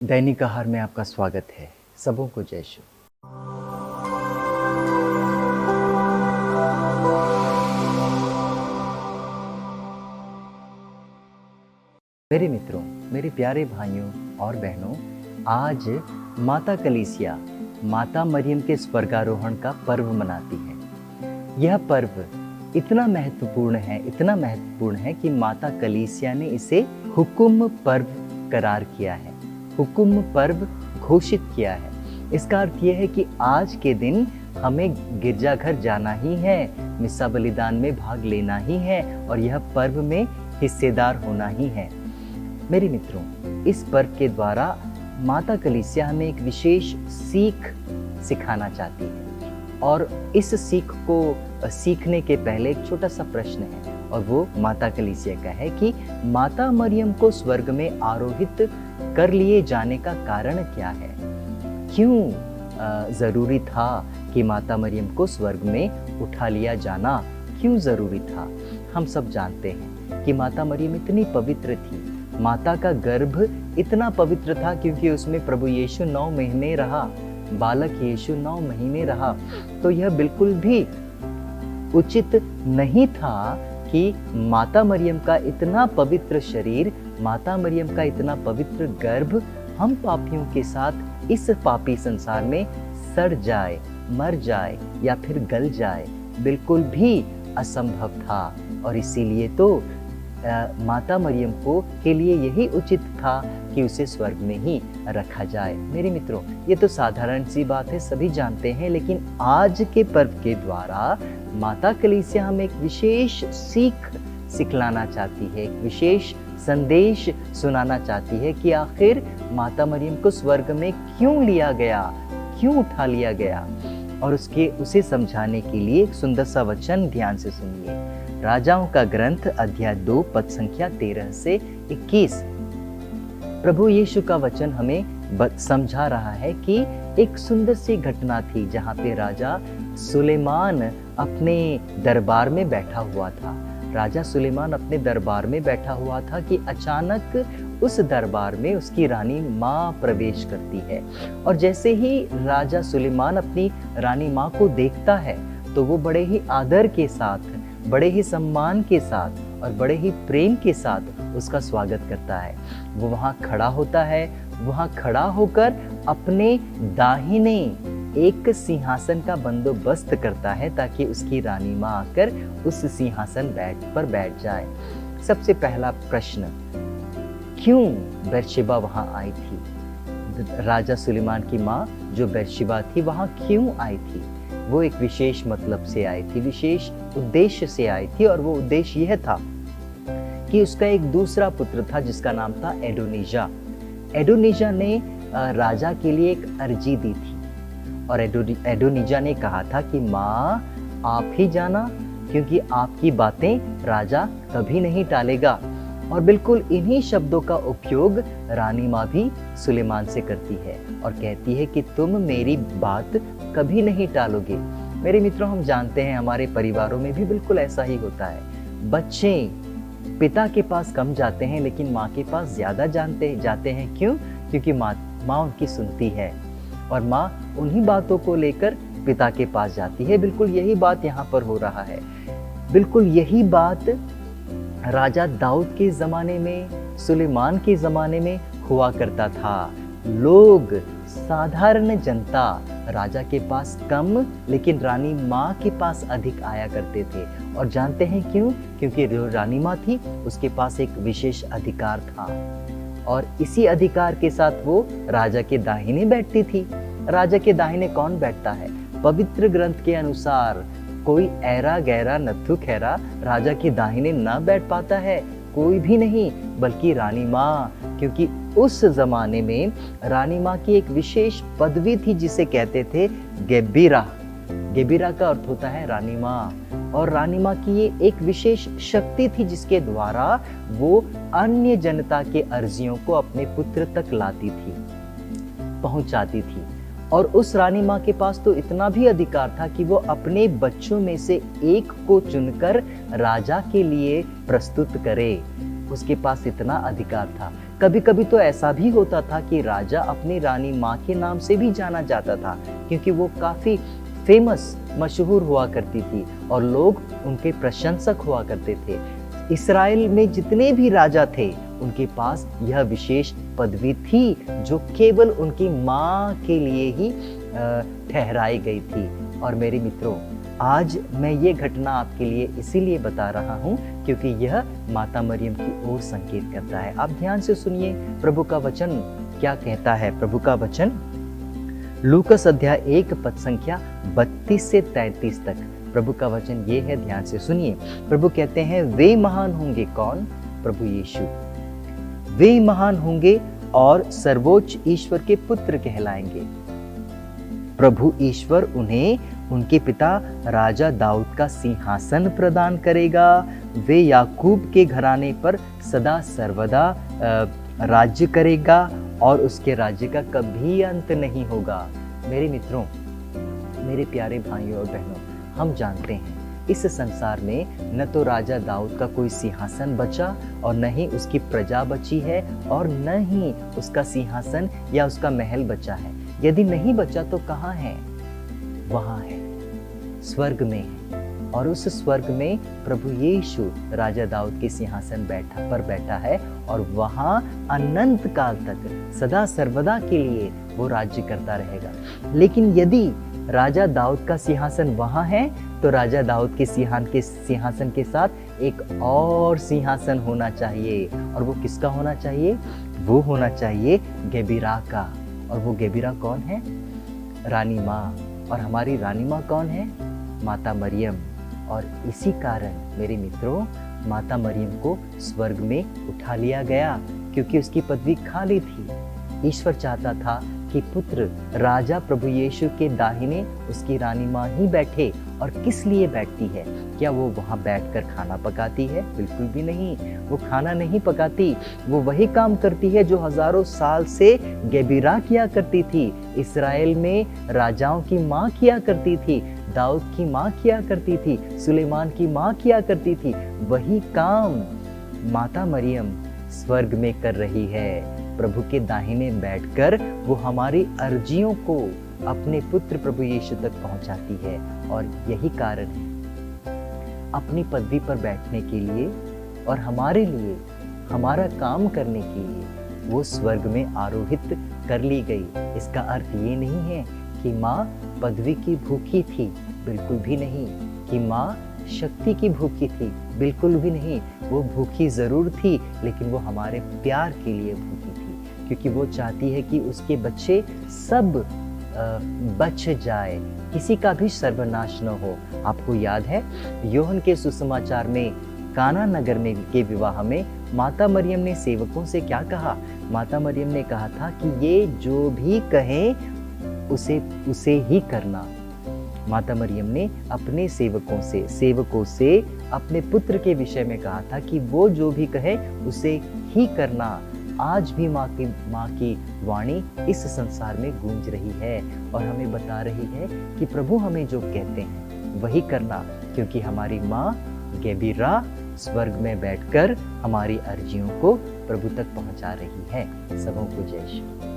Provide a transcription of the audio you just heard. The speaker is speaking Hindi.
दैनिक आहार में आपका स्वागत है। सबों को जय शु। मेरे मित्रों, मेरे प्यारे भाइयों और बहनों, आज माता कलीसिया माता मरियम के स्वर्गारोहण का पर्व मनाती है। यह पर्व इतना महत्वपूर्ण है कि माता कलीसिया ने इसे हुक्म पर्व करार किया है, हुक्म पर्व घोषित किया है। इसका अर्थ यह है कि आज के दिन हमें गिरजाघर जाना ही है, मिस्सा बलिदान में भाग लेना ही है और यह पर्व में हिस्सेदार होना ही है। मेरे मित्रों, इस पर्व के द्वारा माता कलीसिया हमें एक विशेष सीख सिखाना चाहती है और इस सीख को सीखने के पहले एक छोटा सा प्रश्न है और वो माता कलीसिया का है कि माता मरियम को स्वर्ग में आरोहित कर लिए जाने का कारण क्या है। क्यों जरूरी था कि माता मरियम को स्वर्ग में उठा लिया जाना, क्यों जरूरी था। हम सब जानते हैं कि माता मरियम इतनी पवित्र थी, माता का गर्भ इतना पवित्र था क्योंकि उसमें प्रभु यीशु 9 महीने रहा, बालक यीशु 9 महीने रहा। तो यह बिल्कुल भी उचित नहीं था कि माता मरियम का इतना पवित्र शरीर, माता मरियम का इतना पवित्र गर्भ हम पापियों के साथ इस पापी संसार में सड़ जाए, मर जाए या फिर गल जाए। बिल्कुल भी असंभव था और इसीलिए तो माता मरियम के लिए यही उचित था कि उसे स्वर्ग में ही रखा जाए। मेरे मित्रों, ये तो साधारण सी बात है, सभी जानते हैं, लेकिन आज के पर्व के द्वारा माता कलीसिया हमें एक विशेष सीख सिखलाना चाहती है, एक विशेष संदेश सुनाना चाहती है कि आखिर माता मरियम को स्वर्ग में क्यों लिया गया, क्यों उठा लिया गया। और उसे समझाने के लिए एक सुंदर सा वचन ध्यान से सुनिए। राजाओं का ग्रंथ अध्याय 2 पद संख्या 13 से 21। प्रभु यीशु का वचन हमें समझा रहा है कि एक सुंदर सी घटना थी जहाँ पे राजा सुलेमान अपने दरबार में बैठा हुआ था। राजा सुलेमान अपने दरबार में बैठा हुआ था कि अचानक उस दरबार में उसकी रानी माँ प्रवेश करती है और जैसे ही राजा सुलेमान अपनी रानी माँ को देखता है तो वो बड़े ही आदर के साथ, बड़े ही सम्मान के साथ और बड़े ही प्रेम के साथ उसका स्वागत करता है। वो वहाँ खड़ा होता है, वहाँ खड़ा होकर अपने दाहिने एक सिंहासन का बंदोबस्त करता है ताकि उसकी रानी माँ आकर उस सिंहासन पर बैठ जाए। सबसे पहला प्रश्न, क्यों बैतशेबा वहाँ आई थी? राजा सुलेमान की माँ जो बैतशेबा थी वहाँ क्यों आई थी? वो एक विशेष मतलब से आई थी, विशेष उद्देश्य से आई थी और वो उद्देश्य यह था कि उसका एक दूसरा पुत्र था जिसका नाम था एडोनिजा। एडोनिजा ने राजा के लिए एक अर्जी दी थी और एडोनिजा ने कहा था कि माँ आप ही जाना, क्योंकि आपकी बातें राजा कभी नहीं टालेगा। और बिल्कुल इन्हीं शब्दों का उपयोग रानी माँ भी सुलेमान से करती है और कहती है कि तुम मेरी बात कभी नहीं टालोगे। मेरे मित्रों, हम जानते हैं हमारे परिवारों में भी बिल्कुल ऐसा ही होता है। बच्चे पिता के पास कम जाते हैं लेकिन माँ के पास ज्यादा जाते हैं। क्यों? क्योंकि माँ उनकी सुनती है और माँ उन्हीं बातों को लेकर पिता के पास जाती है। बिल्कुल यही बात यहाँ पर हो रहा है। बिल्कुल यही बात राजा दाऊद के ज़माने में, सुलेमान के ज़माने में हुआ करता था। लोग, साधारण जनता राजा के पास कम लेकिन रानी माँ के पास अधिक आया करते थे। और जानते हैं क्यों? क्योंकि जो रानी माँ थी उसके पास एक विशेष अधिकार था और इसी अधिकार के साथ वो राजा के दाहिने बैठती थी। राजा के दाहिने कौन बैठता है? पवित्र ग्रंथ के अनुसार कोई ऐरा गैरा नत्थु खैरा राजा के दाहिने ना बैठ पाता है, कोई भी नहीं, बल्कि रानी माँ। क्योंकि उस जमाने में रानी माँ की एक विशेष पदवी थी जिसे कहते थे गेबिरा। गेबिरा का अर्थ होता है रानी माँ। और रानी माँ की ये एक विशेष शक्ति थी जिसके द्वारा वो अन्य जनता के अर्जियों को अपने पुत्र तक लाती थी, पहुंचाती थी। और उस रानी माँ के पास तो इतना भी अधिकार था कि वो अपने बच्चों में से एक को चुनकर राजा के लिए प्रस्तुत करे। उसके पास इतना अधिकार था कभी कभी तो ऐसा भी होता था कि राजा अपनी रानी माँ के नाम से भी जाना जाता था, क्योंकि वो काफ़ी फेमस, मशहूर हुआ करती थी और लोग उनके प्रशंसक हुआ करते थे। इस्राएल में जितने भी राजा थे उनके पास यह विशेष पदवी थी जो केवल उनकी माँ के लिए ही ठहराई गई थी। और मेरे मित्रों, आज मैं ये घटना आपके लिए इसीलिए बता रहा हूँ क्योंकि यह माता मरियम की ओर संकेत करता है। आप ध्यान से सुनिए प्रभु का वचन क्या कहता है। प्रभु का वचन लूकस अध्याय 1 पद संख्या 32 से 33 तक प्रभु का वचन ये है, ध्यान से सुनिए। प्रभु कहते हैं, वे महान होंगे। कौन? प्रभु यीशु। वे महान होंगे और सर्वोच्च ईश्वर के पुत्र कहलाएंगे। प्रभु ईश्वर उन्हें उनके पिता राजा दाऊद का सिंहासन प्रदान करेगा। वे याकूब के घराने पर सदा सर्वदा राज्य करेगा और उसके राज्य का कभी अंत नहीं होगा। मेरे मित्रों, मेरे प्यारे भाइयों और बहनों, हम जानते हैं इस संसार में न तो राजा दाऊद का कोई सिंहासन बचा और न ही उसकी प्रजा बची है और न ही उसका सिंहासन या उसका महल बचा है। यदि नहीं बचा तो कहाँ है? वहाँ है, स्वर्ग में है। और उस स्वर्ग में प्रभु यीशु राजा दाऊद के सिंहासन पर बैठा है और वहाँ अनंत काल तक सदा सर्वदा के लिए वो राज्य करता रहेगा। लेकिन यदि राजा दाऊद का सिंहासन वहाँ है तो राजा दाऊद के सिंहासन के साथ एक और सिंहासन होना चाहिए। और वो किसका होना चाहिए? वो होना चाहिए गेबिरा का। और वो गेबिरा कौन है? रानी माँ। और हमारी रानी माँ कौन है? माता मरियम। और इसी कारण मेरे मित्रों, माता मरियम को स्वर्ग में उठा लिया गया क्योंकि उसकी पदवी खाली थी। ईश्वर चाहता था कि पुत्र राजा प्रभु यीशु के दाहिने उसकी रानी माँ ही बैठे। और किस लिए बैठती है? क्या वो वहाँ बैठकर खाना पकाती है? बिल्कुल भी नहीं। वो खाना नहीं पकाती, वो वही काम करती है जो हजारों साल से गेबिरा किया करती थी, इस्राएल में राजाओं की माँ किया करती थी, दाऊद की माँ किया करती थी, सुलेमान की माँ किया करती थी। वही काम माता मरियम स्वर्ग में कर रही है। प्रभु के दाहिने बैठकर वो हमारी अर्जियों को अपने पुत्र प्रभु यीशु तक पहुंचाती है। और यही कारण है अपनी पदवी पर बैठने के लिए और हमारे लिए, हमारा काम करने के लिए वो स्वर्ग में आरोहित कर ली गई। इसका अर्थ ये नहीं है कि माँ पदवी की भूखी थी, बिल्कुल भी नहीं। कि माँ शक्ति की भूखी थी, बिल्कुल भी नहीं। वो भूखी जरूर थी, लेकिन वो हमारे प्यार के लिए भूखी थी, क्योंकि वो चाहती है कि उसके बच्चे सब बच जाए, किसी का भी सर्वनाश न हो। आपको याद है यूहन्ना के सुसमाचार में काना नगर में के विवाह में माता मरियम ने सेवकों से क्या कहा? माता मरियम ने कहा था कि ये जो भी कहें उसे ही करना। माता मरियम ने अपने सेवकों से अपने पुत्र के विषय में कहा था कि वो जो भी कहे उसे ही करना। आज भी माँ की वाणी इस संसार में गूंज रही है और हमें बता रही है कि प्रभु हमें जो कहते हैं वही करना, क्योंकि हमारी माँ गेबिरा स्वर्ग में बैठकर हमारी अर्जियों को प्रभु तक पहुंचा रही है। सबों को जय श्री।